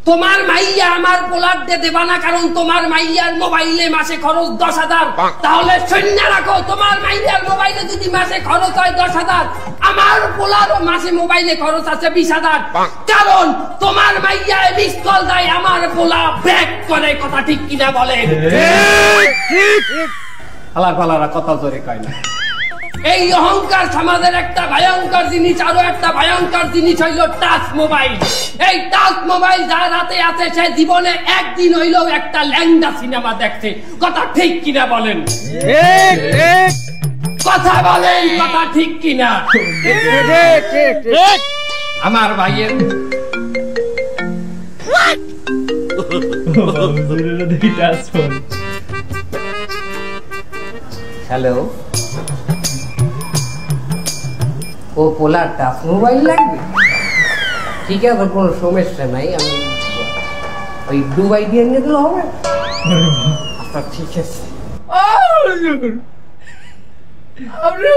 তোমার মাইয়া আমার পোলার দিয়ে দেবা না, কারণ তোমার মাইয়ার মোবাইলে মাসে খরচ 10,000। তাহলে শূন্য রাখো, তোমার মাইয়ার মোবাইলে যদি মাসে খরচ হয় 10,000, আমার পোলারও মাসে মোবাইলে খরচ আছে 20,000। কারণ তোমার মাইয়া মিস কল দেয়, আমার পোলা ব্যাক করে। কথা ঠিক কিনা বলে? আলার পালারা কথা জোরে কয় না। এই অহংকার সমাজের একটা ভয়ঙ্কর জিনিস। আরো একটা ভয়ঙ্কর জিনিস হইল টাচ মোবাইল। এই টাচ মোবাইল যার হাতে আছে সে জীবনে একদিন হইলেও একটা ল্যাংড়া সিনেমা দেখছে। কথা ঠিক কিনা বলেন? কথা বলেন, কথা ঠিক কিনা? আমার ভাইয়ের হ্যালো, ও পোলার টাচ মোবাইল লাগবে? ঠিক আছে, কোনো সমস্যা নাই, আমি ওই দুবাই দিয়ে নিয়ে দিলে হবে? আচ্ছা ঠিক আছে। আপনি